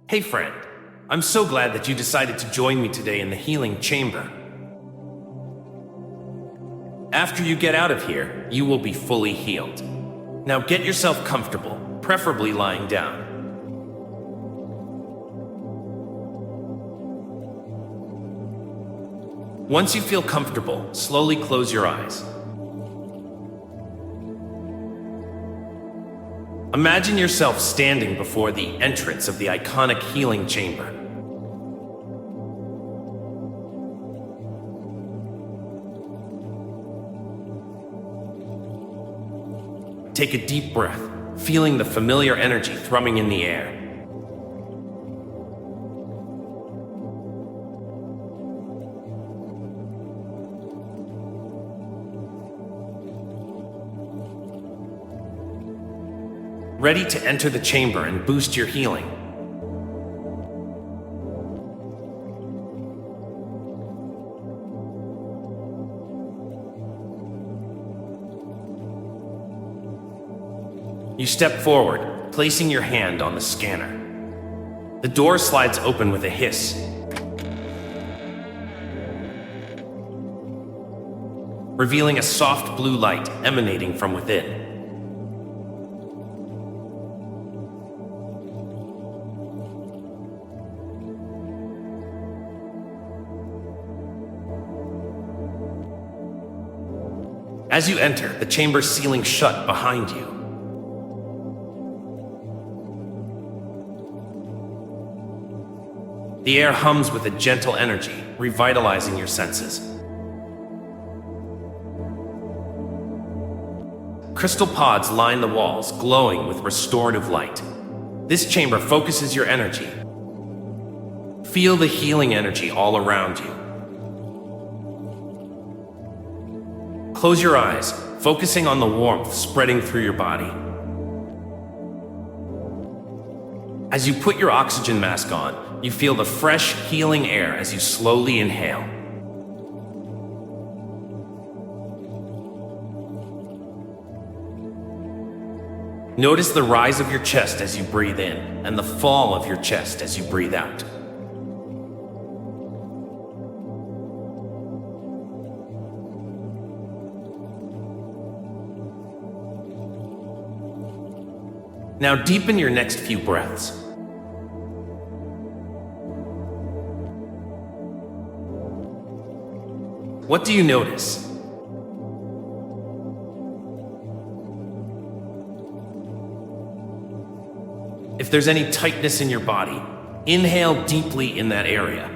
Hey friend, I'm so glad that you decided to join me today in the healing chamber. After you get out of here, you will be fully healed. Now get yourself comfortable, preferably lying down. Once you feel comfortable, slowly close your eyes. Imagine yourself standing before the entrance of the iconic healing chamber. Take a deep breath, feeling the familiar energy thrumming in the air. Ready to enter the chamber and boost your healing. You step forward, placing your hand on the scanner. The door slides open with a hiss. Revealing a soft blue light emanating from within. As you enter, the chamber's ceiling shut behind you. The air hums with a gentle energy, revitalizing your senses. Crystal pods line the walls, glowing with restorative light. This chamber focuses your energy. Feel the healing energy all around you. Close your eyes, focusing on the warmth spreading through your body. As you put your oxygen mask on, you feel the fresh, healing air as you slowly inhale. Notice the rise of your chest as you breathe in, and the fall of your chest as you breathe out. Now deepen your next few breaths. What do you notice? If there's any tightness in your body, inhale deeply in that area.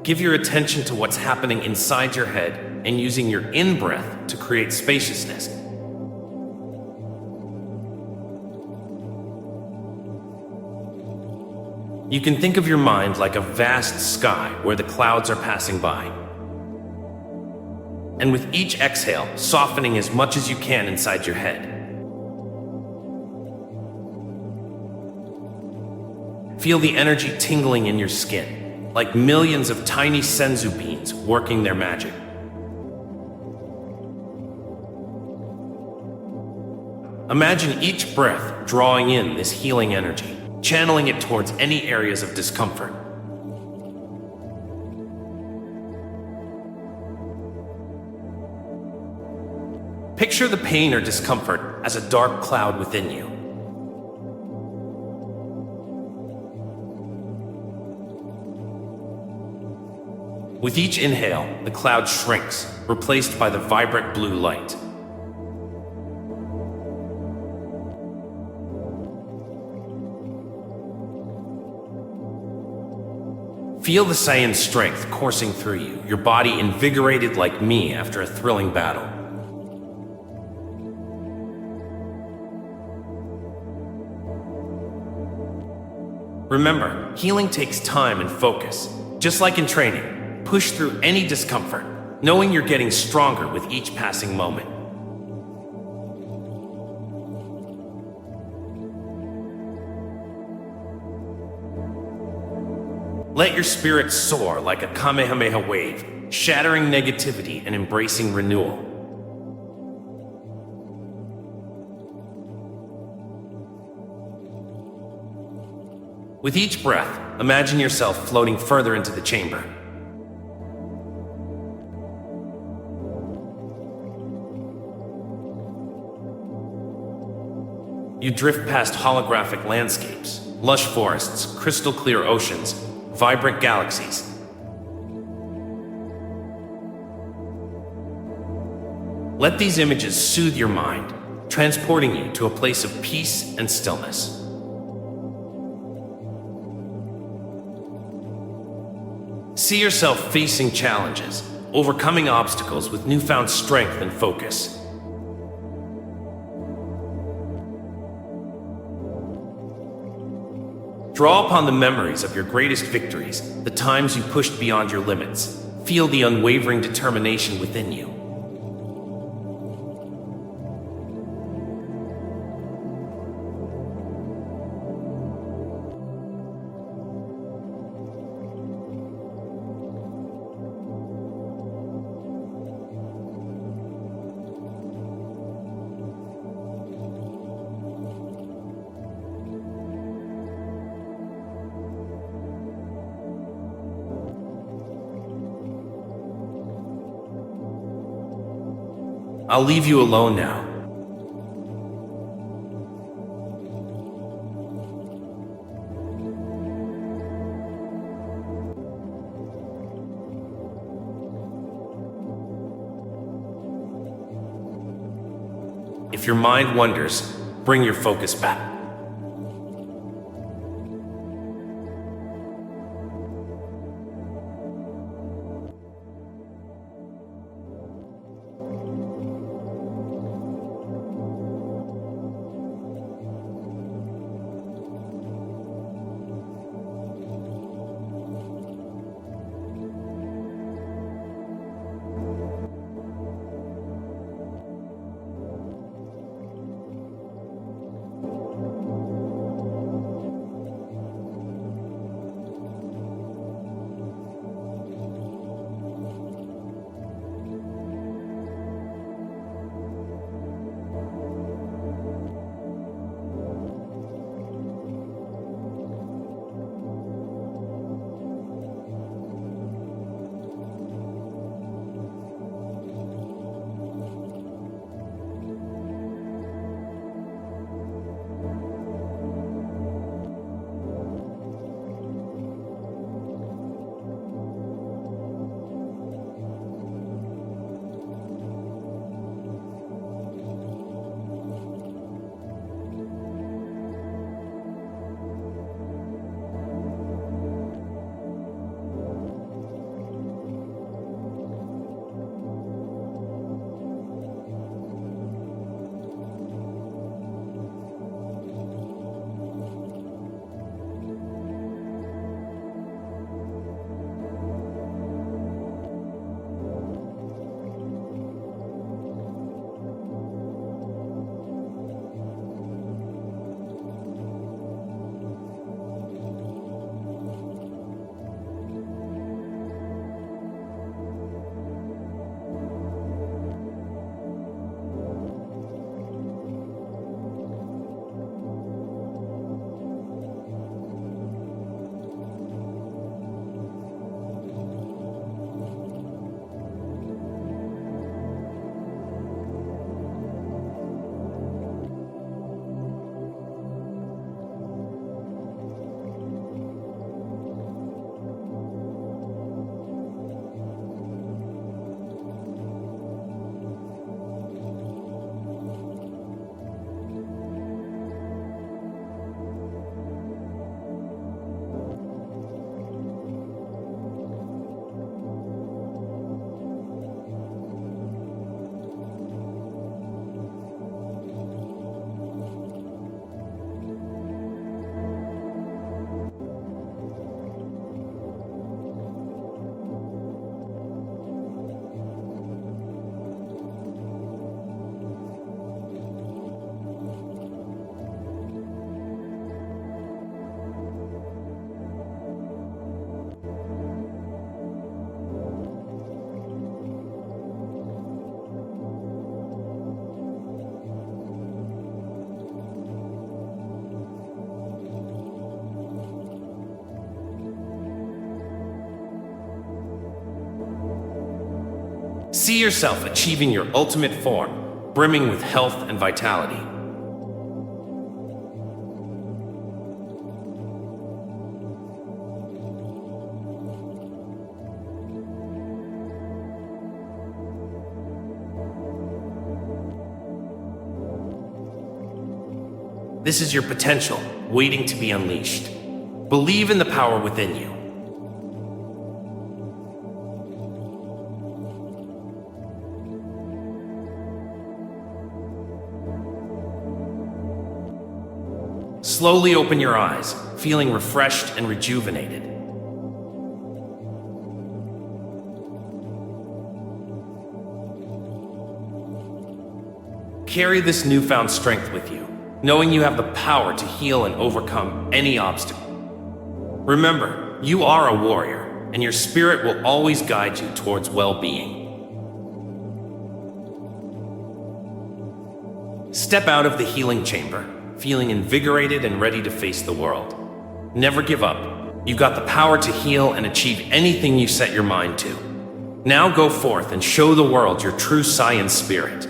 Give your attention to what's happening inside your head and using your in-breath to create spaciousness. You can think of your mind like a vast sky where the clouds are passing by. And with each exhale, softening as much as you can inside your head. Feel the energy tingling in your skin, like millions of tiny senzu beans working their magic. Imagine each breath drawing in this healing energy, channeling it towards any areas of discomfort. Picture the pain or discomfort as a dark cloud within you. With each inhale, the cloud shrinks, replaced by the vibrant blue light. Feel the Saiyan strength coursing through you, your body invigorated like me after a thrilling battle. Remember, healing takes time and focus. Just like in training, push through any discomfort, knowing you're getting stronger with each passing moment. Let your spirit soar like a Kamehameha wave, shattering negativity and embracing renewal. With each breath, imagine yourself floating further into the chamber. You drift past holographic landscapes, lush forests, crystal clear oceans, vibrant galaxies. Let these images soothe your mind, transporting you to a place of peace and stillness. See yourself facing challenges, overcoming obstacles with newfound strength and focus. Draw upon the memories of your greatest victories, the times you pushed beyond your limits. Feel the unwavering determination within you. I'll leave you alone now. If your mind wanders, bring your focus back. See yourself achieving your ultimate form, brimming with health and vitality. This is your potential, waiting to be unleashed. Believe in the power within you. Slowly open your eyes, feeling refreshed and rejuvenated. Carry this newfound strength with you, knowing you have the power to heal and overcome any obstacle. Remember, you are a warrior, and your spirit will always guide you towards well-being. Step out of the healing chamber, feeling invigorated and ready to face the world. Never give up. You've got the power to heal and achieve anything you set your mind to. Now go forth and show the world your true Saiyan spirit.